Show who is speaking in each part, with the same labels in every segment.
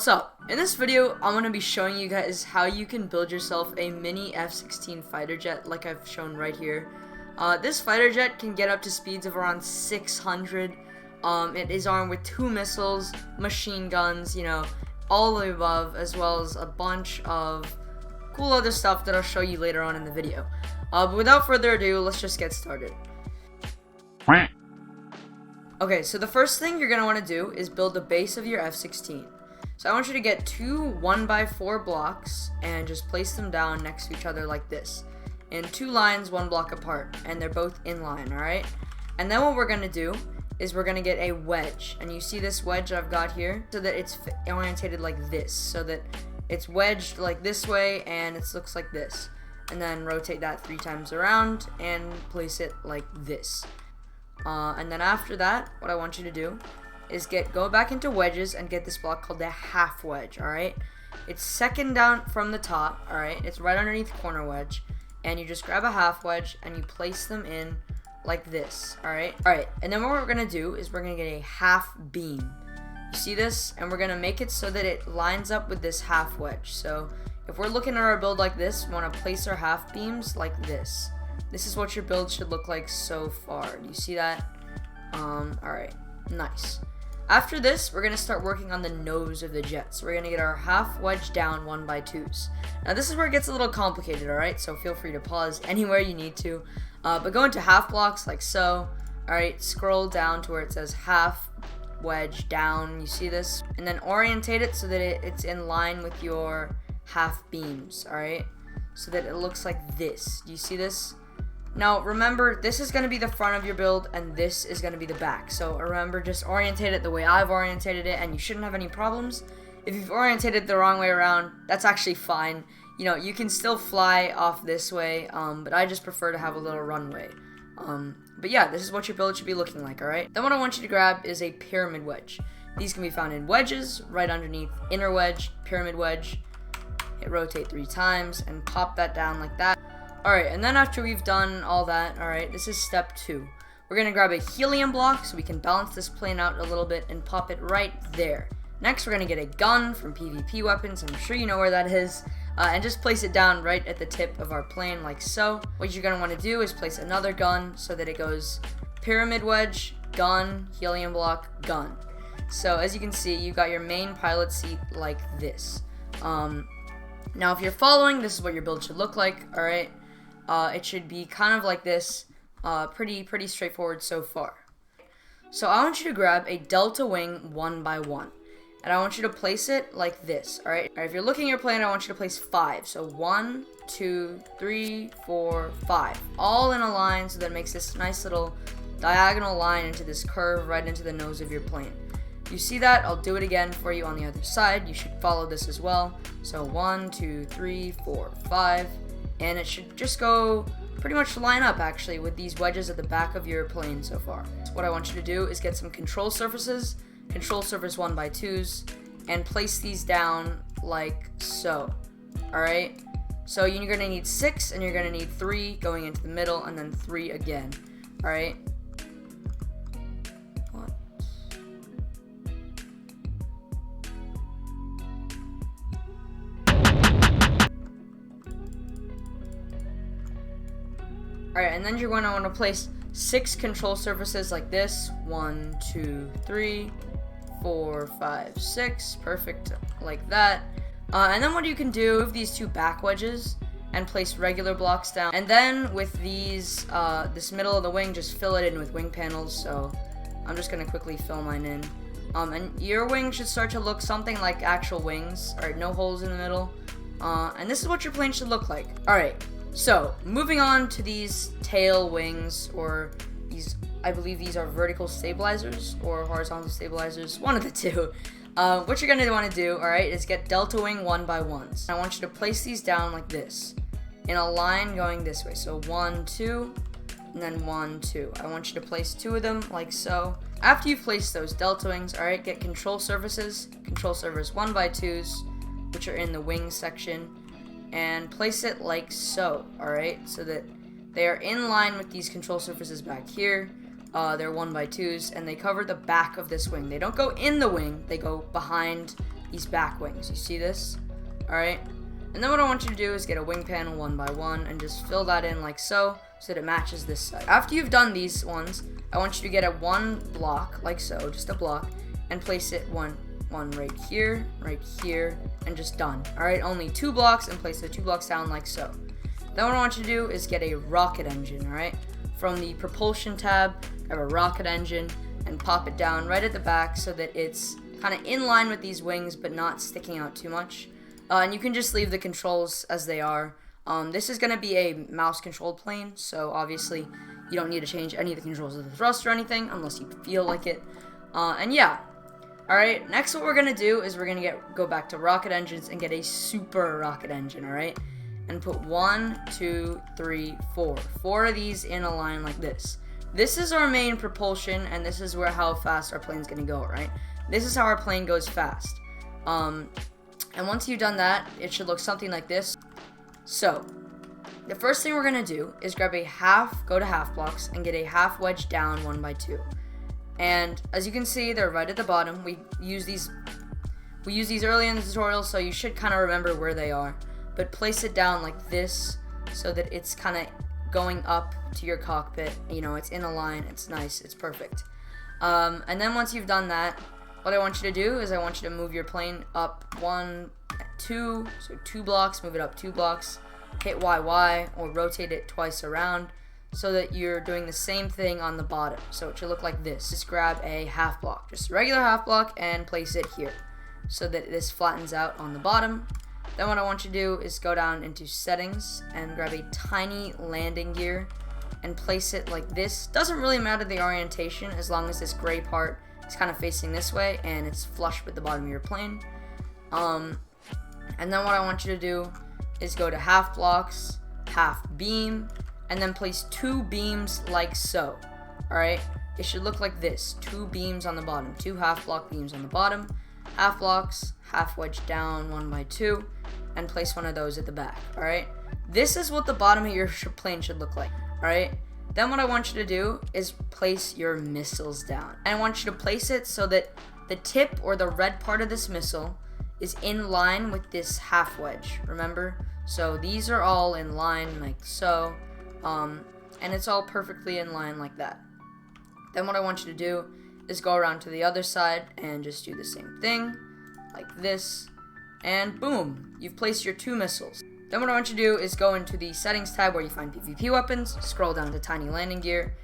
Speaker 1: What's up? In this video, I'm going to be showing you guys how you can build yourself a mini F-16 fighter jet like I've shown right here. This fighter jet can get up to speeds of around 600. It is armed with 2 missiles, machine guns, all of the above, as well as a bunch of cool other stuff that I'll show you later on in the video. But without further ado, let's just get started. Okay, so the first thing you're going to want to do is build the base of your F-16. So I want you to get 2 1x4 blocks and just place them down next to each other like this. In 2 lines, 1 block apart, and they're both in line, alright? And then what we're going to do is we're going to get a wedge. And you see this wedge I've got here? So that it's orientated like this. So that it's wedged like this way and it looks like this. And then rotate that 3 times around and place it like this. And then after that, what I want you to do is go back into wedges and get this block called the half wedge, alright? It's second down from the top, alright? It's right underneath corner wedge. And you just grab a half wedge and you place them in like this, alright? Alright, and then what we're going to do is we're going to get a half beam. You see this? And we're going to make it so that it lines up with this half wedge. So if we're looking at our build like this, we want to place our half beams like this. This is what your build should look like so far. Do you see that? Alright, nice. After this, we're going to start working on the nose of the jet. So we're going to get our half wedge down 1x2s. Now this is where it gets a little complicated, alright? So feel free to pause anywhere you need to. But go into half blocks like so. Alright, scroll down to where it says half wedge down. You see this? And then orientate it so that it's in line with your half beams, alright? So that it looks like this. Do you see this? Now remember, this is going to be the front of your build and this is going to be the back. So remember, just orientate it the way I've orientated it and you shouldn't have any problems. If you've orientated it the wrong way around, that's actually fine. You can still fly off this way, but I just prefer to have a little runway. But yeah, this is what your build should be looking like, alright? Then what I want you to grab is a pyramid wedge. These can be found in wedges, right underneath inner wedge, pyramid wedge. Hit rotate 3 times and pop that down like that. Alright, and then after we've done all that, alright, this is step 2. We're going to grab a helium block so we can balance this plane out a little bit and pop it right there. Next, we're going to get a gun from PvP weapons. I'm sure you know where that is. And just place it down right at the tip of our plane like so. What you're going to want to do is place another gun so that it goes pyramid wedge, gun, helium block, gun. So as you can see, you got your main pilot seat like this. Now if you're following, this is what your build should look like, alright? It should be kind of like this, pretty straightforward so far. So I want you to grab a delta wing 1x1, and I want you to place it like this, alright? If you're looking at your plane, I want you to place 5, so 1, 2, 3, 4, 5, all in a line so that it makes this nice little diagonal line into this curve right into the nose of your plane. You see that? I'll do it again for you on the other side. You should follow this as well. So 1, 2, 3, 4, 5. And it should just go pretty much line up actually with these wedges at the back of your plane so far. So what I want you to do is get some control surfaces, control surface 1x2s, and place these down like so. Alright? So you're going to need 6 and you're going to need 3 going into the middle and then 3 again. Alright? Alright, and then you're going to want to place 6 control surfaces like this. 1, 2, 3, 4, 5, 6. Perfect, like that. And then what you can do with these 2 back wedges and place regular blocks down. And then with these, this middle of the wing, just fill it in with wing panels. So I'm just going to quickly fill mine in. And your wing should start to look something like actual wings. Alright, no holes in the middle. And this is what your plane should look like. Alright. So, moving on to these tail wings, or these, I believe these are vertical stabilizers, or horizontal stabilizers, one of the two. What you're going to want to do, alright, is get delta wing 1x1s. I want you to place these down like this, in a line going this way. So 1, 2, and then 1, 2. I want you to place 2 of them like so. After you've placed those delta wings, alright, get control surfaces, control surface 1x2s, which are in the wing section, and place it like so, alright, so that they are in line with these control surfaces back here. They're 1x2s, and they cover the back of this wing. They don't go in the wing, they go behind these back wings. You see this? Alright? And then what I want you to do is get a wing panel one by one and just fill that in like so that it matches this side. After you've done these ones, I want you to get a one block like so, just a block, and place it one right here, and just done. Alright, only 2 blocks, and place the 2 blocks down like so. Then what I want you to do is get a rocket engine, alright? From the propulsion tab, grab a rocket engine and pop it down right at the back so that it's kind of in line with these wings but not sticking out too much. And you can just leave the controls as they are. This is going to be a mouse controlled plane, so obviously you don't need to change any of the controls of the thrust or anything unless you feel like it. And yeah. Alright, next what we're going to do is we're going to go back to rocket engines and get a super rocket engine, alright? And put 1, 2, 3, 4. 4 of these in a line like this. This is our main propulsion, and this is how fast our plane's going to go, right? This is how our plane goes fast. And once you've done that, it should look something like this. So, the first thing we're going to do is grab go to half blocks, and get a half wedge down 1 by 2. And as you can see, they're right at the bottom. We use these early in the tutorial, so you should kind of remember where they are. But place it down like this so that it's kind of going up to your cockpit. You know, it's in a line, it's nice, it's perfect. And then once you've done that, what I want you to do is I want you to move your plane up 1, 2, so 2 blocks, move it up 2 blocks, hit YY, or rotate it twice around, so that you're doing the same thing on the bottom. So it should look like this. Just grab a half block, just a regular half block, and place it here so that this flattens out on the bottom. Then what I want you to do is go down into settings and grab a tiny landing gear and place it like this. Doesn't really matter the orientation as long as this gray part is kind of facing this way and it's flush with the bottom of your plane. And then what I want you to do is go to half blocks, half beam, and then place 2 beams like so. Alright, it should look like this. 2 beams on the bottom, 2 half block beams on the bottom, half blocks, half wedge down 1 by 2, and place one of those at the back. Alright, this is what the bottom of your plane should look like. Alright, then what I want you to do is place your missiles down. And I want you to place it so that the tip or the red part of this missile is in line with this half wedge, remember? So these are all in line like so. And it's all perfectly in line like that. Then what I want you to do is go around to the other side and just do the same thing, like this, and boom, you've placed your 2 missiles. Then what I want you to do is go into the settings tab where you find PvP weapons, scroll down to tiny landing gear,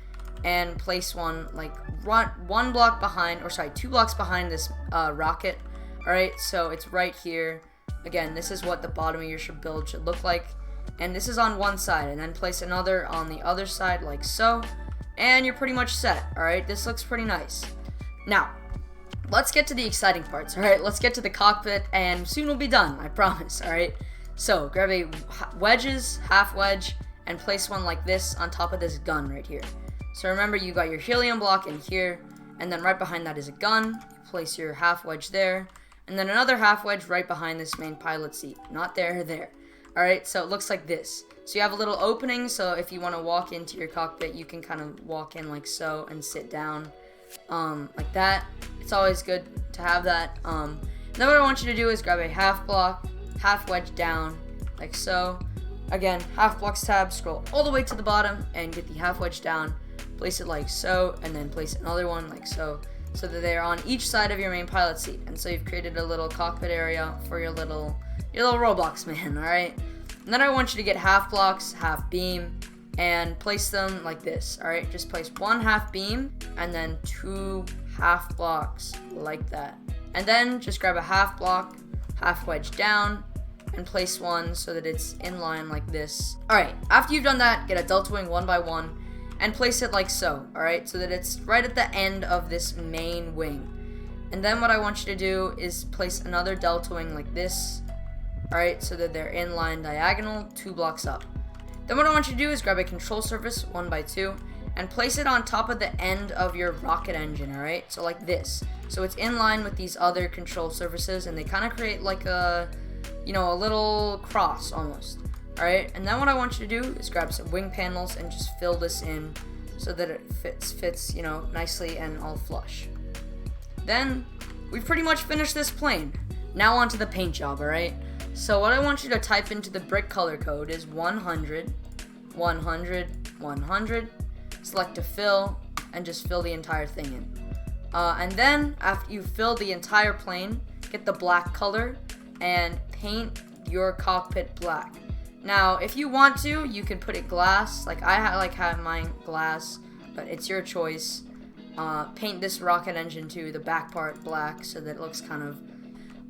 Speaker 1: and place one like 1 block behind, or sorry, 2 blocks behind this rocket. Alright, so it's right here. Again, this is what the bottom of your build should look like. And this is on one side, and then place another on the other side like so, and you're pretty much set. Alright, this looks pretty nice. Now, let's get to the exciting parts. Alright, let's get to the cockpit, and soon we'll be done, I promise. Alright, so grab a half wedge, and place one like this on top of this gun right here. So remember, you got your helium block in here, and then right behind that is a gun. You place your half wedge there, and then another half wedge right behind this main pilot seat. Not there, there. Alright, so it looks like this. So you have a little opening, so if you want to walk into your cockpit, you can kind of walk in like so and sit down like that. It's always good to have that. Then what I want you to do is grab a half block, half wedge down like so. Again, half blocks tab, scroll all the way to the bottom and get the half wedge down. Place it like so, and then place another one like so that they're on each side of your main pilot seat. And so you've created a little cockpit area for your little Roblox man, alright? And then I want you to get half blocks, half beam, and place them like this, alright? Just place 1 half beam, and then 2 half blocks, like that. And then just grab a half block, half wedge down, and place one so that it's in line like this. Alright, after you've done that, get a delta wing 1 by 1, and place it like so, alright? So that it's right at the end of this main wing. And then what I want you to do is place another delta wing like this, alright, so that they're in line diagonal, 2 blocks up. Then what I want you to do is grab a control surface 1 by 2 and place it on top of the end of your rocket engine, alright? So like this. So it's in line with these other control surfaces, and they kind of create like a, you know, a little cross almost. Alright, and then what I want you to do is grab some wing panels and just fill this in so that it fits, you know, nicely and all flush. Then we've pretty much finished this plane. Now onto the paint job, alright? So what I want you to type into the brick color code is 100, 100, 100. Select to fill, and just fill the entire thing in. And then, after you fill the entire plane, get the black color, and paint your cockpit black. Now, if you want to, you can put it glass. Like, I like having mine glass, but it's your choice. Paint this rocket engine too, the back part black, so that it looks kind of...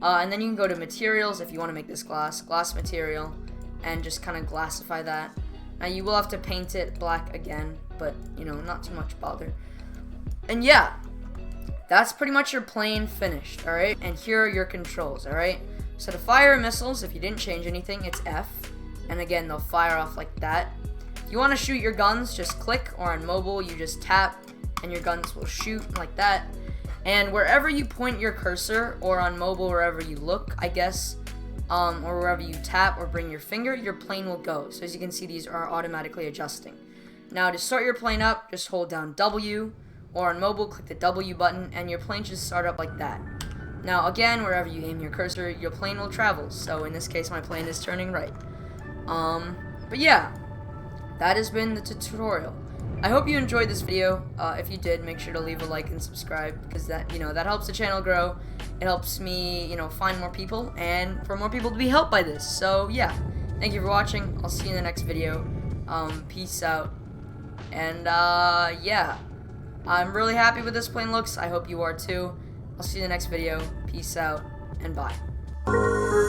Speaker 1: and then you can go to materials if you want to make this glass material, and just kind of glassify that. Now, you will have to paint it black again, but, you know, not too much bother. And yeah, that's pretty much your plane finished, alright? And here are your controls, alright? So to fire missiles, if you didn't change anything, it's F. And again, they'll fire off like that. If you want to shoot your guns, just click, or on mobile, you just tap, and your guns will shoot like that. And wherever you point your cursor, or on mobile, wherever you look, I guess, or wherever you tap or bring your finger, your plane will go. So as you can see, these are automatically adjusting. Now to start your plane up, just hold down W, or on mobile, click the W button, and your plane should start up like that. Now again, wherever you aim your cursor, your plane will travel. So in this case, my plane is turning right. But yeah, that has been the tutorial. I hope you enjoyed this video. If you did, make sure to leave a like and subscribe, because that, you know, that helps the channel grow. It helps me, you know, find more people, and for more people to be helped by this. So yeah, thank you for watching. I'll see you in the next video. Peace out. And yeah, I'm really happy with this plane looks. I hope you are too. I'll see you in the next video. Peace out, and bye.